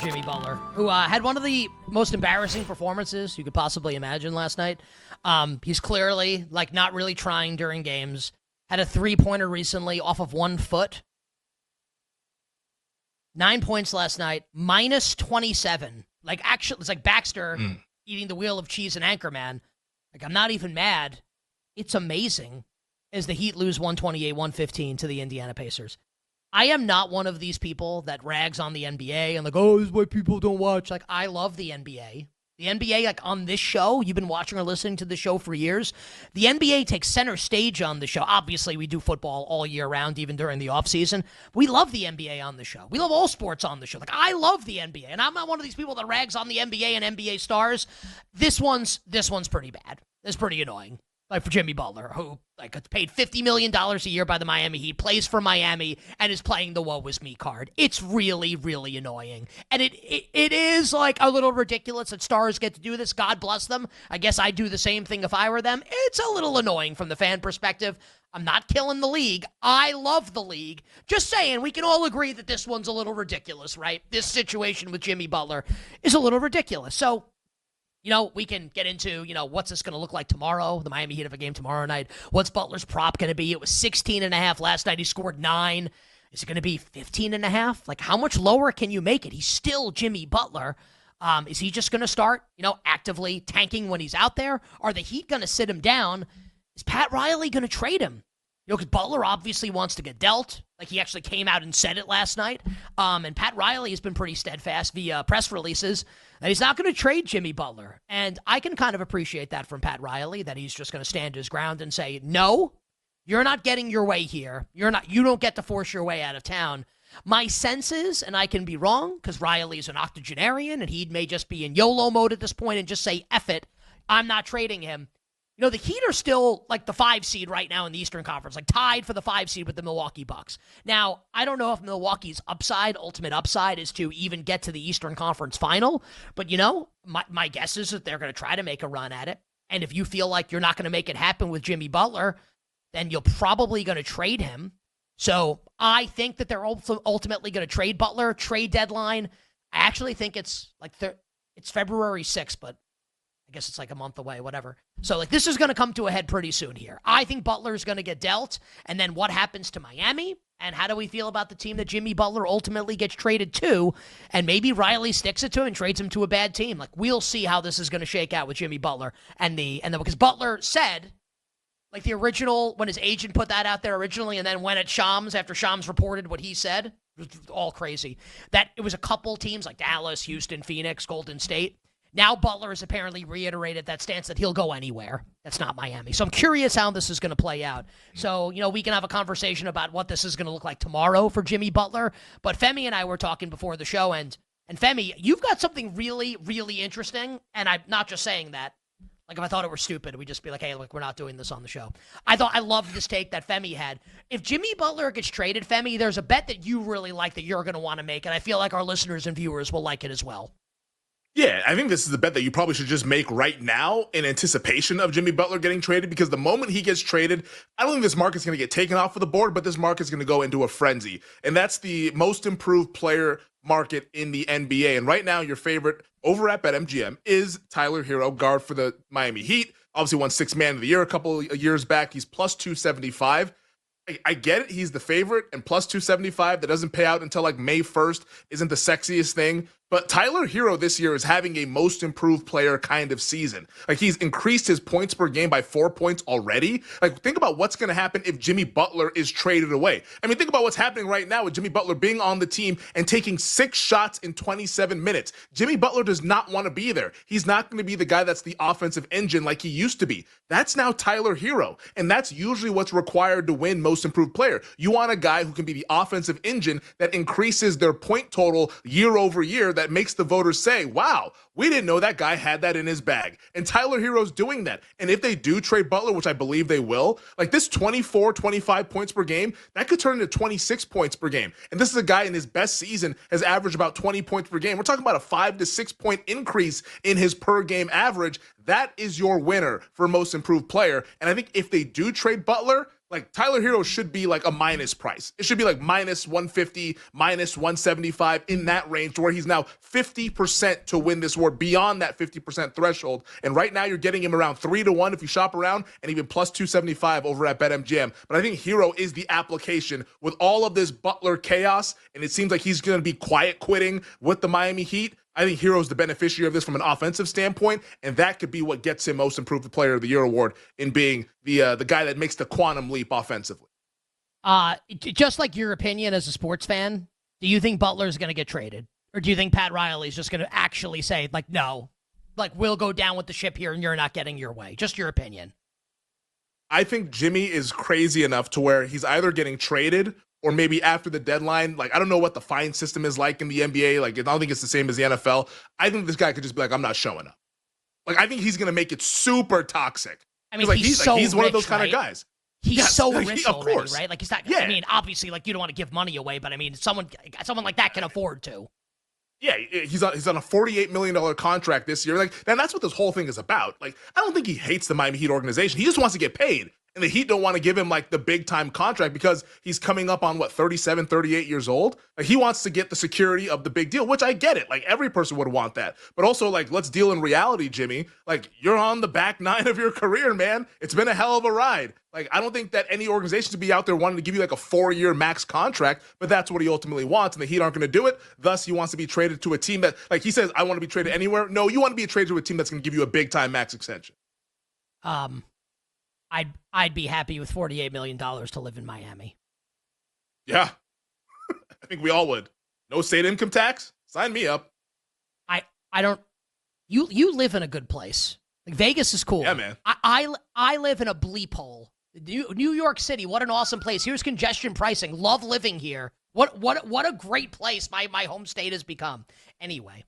Jimmy Butler, who had one of the most embarrassing performances you could possibly imagine last night. He's clearly not really trying during games. Had a three-pointer recently off of 1 foot. 9 points last night, minus 27. Actually, it's like Baxter eating the wheel of cheese and Anchorman. I'm not even mad. It's amazing as the Heat lose 128-115 to the Indiana Pacers. I am not one of these people that rags on the NBA and oh, this is why people don't watch. I love the NBA. The NBA, on this show, you've been watching or listening to the show for years. The NBA takes center stage on the show. Obviously, we do football all year round, even during the offseason. We love the NBA on the show. We love all sports on the show. I love the NBA, and I'm not one of these people that rags on the NBA and NBA stars. This one's pretty bad. It's pretty annoying. For Jimmy Butler, who gets paid $50 million a year by the Miami Heat, plays for Miami, and is playing the woe is me card. It's really, really annoying. And it is a little ridiculous that stars get to do this. God bless them. I guess I'd do the same thing if I were them. It's a little annoying from the fan perspective. I'm not killing the league. I love the league. Just saying, we can all agree that this one's a little ridiculous, right? This situation with Jimmy Butler is a little ridiculous. So, we can get into, what's this going to look like tomorrow? The Miami Heat have a game tomorrow night. What's Butler's prop going to be? It was 16.5 last night. He scored 9. Is it going to be 15.5? How much lower can you make it? He's still Jimmy Butler. Is he just going to start, actively tanking when he's out there? Are the Heat going to sit him down? Is Pat Riley going to trade him? Because Butler obviously wants to get dealt. He actually came out and said it last night. And Pat Riley has been pretty steadfast via press releases that he's not going to trade Jimmy Butler. And I can kind of appreciate that from Pat Riley, that he's just going to stand his ground and say, no, you're not getting your way here. You don't get to force your way out of town. My sense is, and I can be wrong, because Riley's an octogenarian, and he may just be in YOLO mode at this point and just say, F it, I'm not trading him. The Heat are still the 5 seed right now in the Eastern Conference, tied for the 5 seed with the Milwaukee Bucks. Now, I don't know if Milwaukee's ultimate upside is to even get to the Eastern Conference final, but my guess is that they're going to try to make a run at it. And if you feel like you're not going to make it happen with Jimmy Butler, then you're probably going to trade him. So I think that they're ultimately going to trade Butler. Trade deadline, I actually think it's it's February 6th, but I guess it's a month away, whatever. So, this is going to come to a head pretty soon here. I think Butler's going to get dealt, and then what happens to Miami, and how do we feel about the team that Jimmy Butler ultimately gets traded to, and maybe Riley sticks it to and trades him to a bad team. We'll see how this is going to shake out with Jimmy Butler, and then because Butler said, the original, when his agent put that out there originally, and then went at Shams after Shams reported what he said, it was all crazy, that it was a couple teams like Dallas, Houston, Phoenix, Golden State. Now Butler has apparently reiterated that stance that he'll go anywhere. That's not Miami. So I'm curious how this is going to play out. So, we can have a conversation about what this is going to look like tomorrow for Jimmy Butler. But Femi and I were talking before the show, and Femi, you've got something really, really interesting. And I'm not just saying that. If I thought it were stupid, we'd just be hey, look, we're not doing this on the show. I loved this take that Femi had. If Jimmy Butler gets traded, Femi, there's a bet that you really like that you're going to want to make. And I feel like our listeners and viewers will like it as well. Yeah, I think this is a bet that you probably should just make right now in anticipation of Jimmy Butler getting traded, because the moment he gets traded, I don't think this market's going to get taken off of the board, but this market's going to go into a frenzy. And that's the most improved player market in the NBA. And right now, your favorite over at BetMGM is Tyler Hero, guard for the Miami Heat. Obviously won 6th Man of the Year a couple of years back. He's plus 275. I get it. He's the favorite, and plus 275 that doesn't pay out until May 1st isn't the sexiest thing. But Tyler Hero this year is having a most improved player kind of season. He's increased his points per game by 4 points already. Think about what's going to happen if Jimmy Butler is traded away. Think about what's happening right now with Jimmy Butler being on the team and taking 6 shots in 27 minutes. Jimmy Butler does not want to be there. He's not going to be the guy that's the offensive engine like he used to be. That's now Tyler Hero, and that's usually what's required to win most improved player. You want a guy who can be the offensive engine that increases their point total year over year, that makes the voters say, wow, we didn't know that guy had that in his bag. And Tyler Hero's doing that. And if they do trade Butler, which I believe they will, this 24, 25 points per game, that could turn into 26 points per game. And this is a guy in his best season has averaged about 20 points per game. We're talking about a 5 to 6 point increase in his per game average. That is your winner for most improved player. And I think if they do trade Butler, Like Tyler Hero should be like a minus price. It should be like minus 150, minus 175 in that range to where he's now 50% to win this award beyond that 50% threshold. And right now you're getting him around 3-1 if you shop around and even plus 275 over at BetMGM. But I think Hero is the application with all of this Butler chaos. And it seems like he's going to be quiet quitting with the Miami Heat. I think Hero's the beneficiary of this from an offensive standpoint, and that could be what gets him Most Improved Player of the Year award in being the guy that makes the quantum leap offensively. Just like your opinion as a sports fan, do you think Butler's going to get traded? Or do you think Pat Riley's just going to actually say, like, no, like, we'll go down with the ship here and you're not getting your way? Just your opinion. I think Jimmy is crazy enough to where he's either getting traded or maybe after the deadline. Like, I don't know what the fine system is like in the NBA. Like, I don't think it's the same as the NFL. I think this guy could just be like, I'm not showing up. Like, I think he's going to make it super toxic. I mean, like, he's one rich, of those kind of guys. He's so rich of already, course. right? Like, he's not, Yeah. I mean, obviously, like, you don't want to give money away, but I mean, someone like that can afford to. Yeah, he's on a $48 million contract this year. Like, and that's what this whole thing is about. Like, I don't think he hates the Miami Heat organization. He just wants to get paid. And the Heat don't want to give him, like, the big-time contract because he's coming up on, 37, 38 years old? Like, he wants to get the security of the big deal, which I get it. Like, every person would want that. But also, like, let's deal in reality, Jimmy. Like, you're on the back nine of your career, man. It's been a hell of a ride. Like, I don't think that any organization should be out there wanting to give you, like, a 4-year max contract, but that's what he ultimately wants, and the Heat aren't going to do it. Thus, he wants to be traded to a team that, like, he says, I want to be traded anywhere. No, you want to be traded to a team that's going to give you a big-time max extension. I'd be happy with $48 million to live in Miami. Yeah. I think we all would. No state income tax? Sign me up. I don't. You live in a good place. Like, Vegas is cool. Yeah, man. I live in a bleep hole. New York City, what an awesome place. Here's congestion pricing. Love living here. What a great place my home state has become. Anyway,